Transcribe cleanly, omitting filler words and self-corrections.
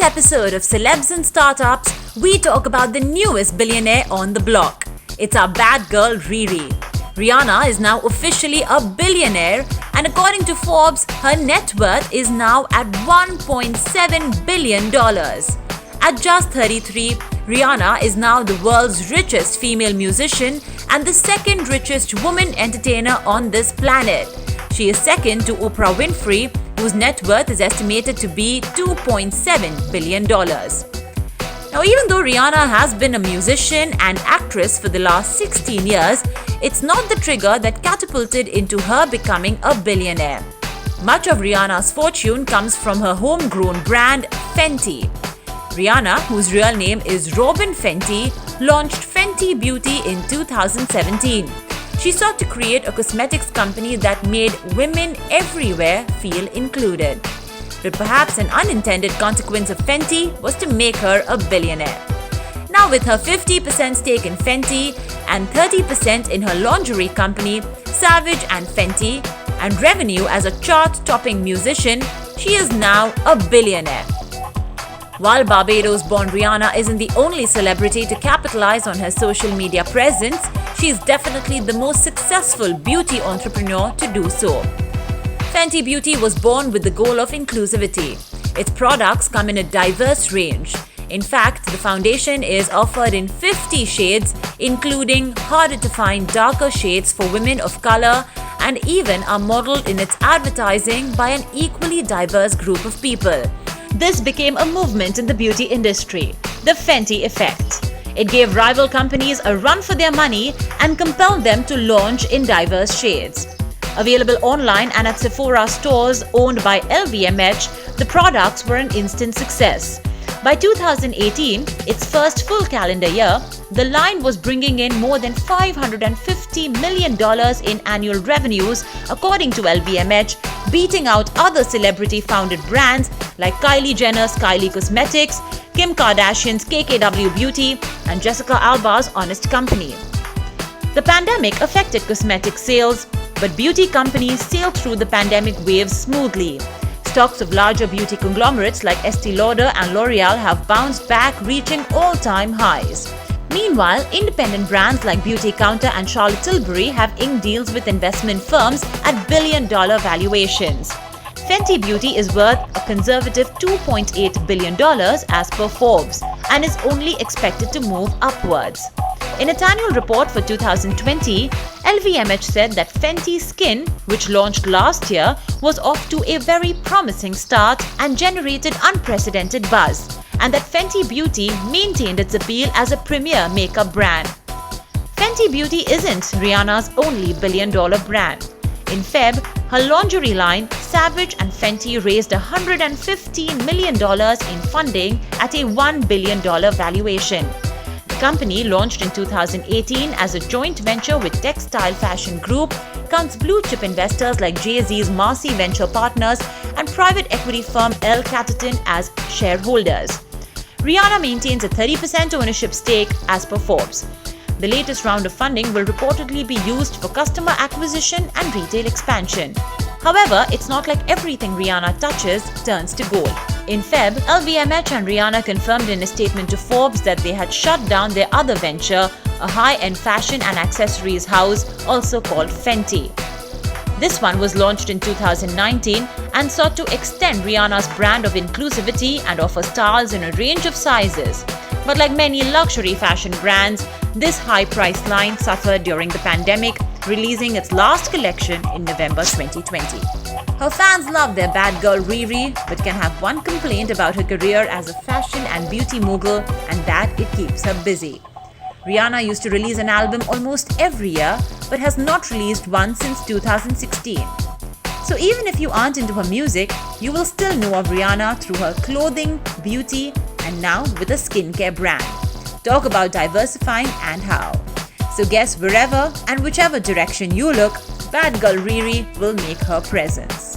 episode of Celebs and StartUps, we talk about the newest billionaire on the block. It's our bad girl RiRi. Rihanna is now officially a billionaire, and according to Forbes, her net worth is now at $1.7 billion. At just 33, Rihanna is now the world's richest female musician and the second richest woman entertainer on this planet. She is second to Oprah Winfrey, whose net worth is estimated to be $2.7 billion. Now, even though Rihanna has been a musician and actress for the last 16 years, it's not the trigger that catapulted into her becoming a billionaire. Much of Rihanna's fortune comes from her homegrown brand, Fenty. Rihanna, whose real name is Robyn Fenty, launched Fenty Beauty in 2017. She sought to create a cosmetics company that made women everywhere feel included. But perhaps an unintended consequence of Fenty was to make her a billionaire. Now, with her 50% stake in Fenty and 30% in her lingerie company, Savage and Fenty, and revenue as a chart-topping musician, she is now a billionaire. While Barbados-born Rihanna isn't the only celebrity to capitalize on her social media presence, she is definitely the most successful beauty entrepreneur to do so. Fenty Beauty was born with the goal of inclusivity. Its products come in a diverse range. In fact, the foundation is offered in 50 shades, including harder-to-find darker shades for women of color, and even are modeled in its advertising by an equally diverse group of people. This became a movement in the beauty industry, the Fenty effect. It gave rival companies a run for their money and compelled them to launch in diverse shades. Available online and at Sephora stores owned by LVMH, the products were an instant success. By 2018, its first full calendar year, the line was bringing in more than $550 million in annual revenues, according to LVMH, beating out other celebrity-founded brands like Kylie Jenner's Kylie Cosmetics, Kim Kardashian's KKW Beauty, and Jessica Alba's Honest Company. The pandemic affected cosmetic sales, but beauty companies sailed through the pandemic waves smoothly. Stocks of larger beauty conglomerates like Estée Lauder and L'Oreal have bounced back, reaching all-time highs. Meanwhile, independent brands like Beauty Counter and Charlotte Tilbury have inked deals with investment firms at billion-dollar valuations. Fenty Beauty is worth a conservative $2.8 billion as per Forbes and is only expected to move upwards. In its annual report for 2020, LVMH said that Fenty Skin, which launched last year, was off to a very promising start and generated unprecedented buzz, and that Fenty Beauty maintained its appeal as a premier makeup brand. Fenty Beauty isn't Rihanna's only billion-dollar brand. In Feb, her lingerie line, Savage and Fenty raised $115 million in funding at a $1 billion valuation. The company, launched in 2018 as a joint venture with textile fashion group, counts blue-chip investors like Jay-Z's Marcy Venture Partners and private equity firm catapulted as shareholders. Rihanna maintains a 30% ownership stake as per Forbes. The latest round of funding will reportedly be used for customer acquisition and retail expansion. However, it's not like everything Rihanna touches turns to gold. In Feb, LVMH and Rihanna confirmed in a statement to Forbes that they had shut down their other venture, a high-end fashion and accessories house also called Fenty. This one was launched in 2019 and sought to extend Rihanna's brand of inclusivity and offer styles in a range of sizes. But like many luxury fashion brands, this high-priced line suffered during the pandemic, releasing its last collection in November 2020. Her fans love their bad girl RiRi, but can have one complaint about her career as a fashion and beauty mogul, and that it keeps her busy. Rihanna used to release an album almost every year, but has not released one since 2016. So even if you aren't into her music, you will still know of Rihanna through her clothing, beauty, and now with a skincare brand. Talk about diversifying and how. So guess wherever and whichever direction you look, bad girl RiRi will make her presence.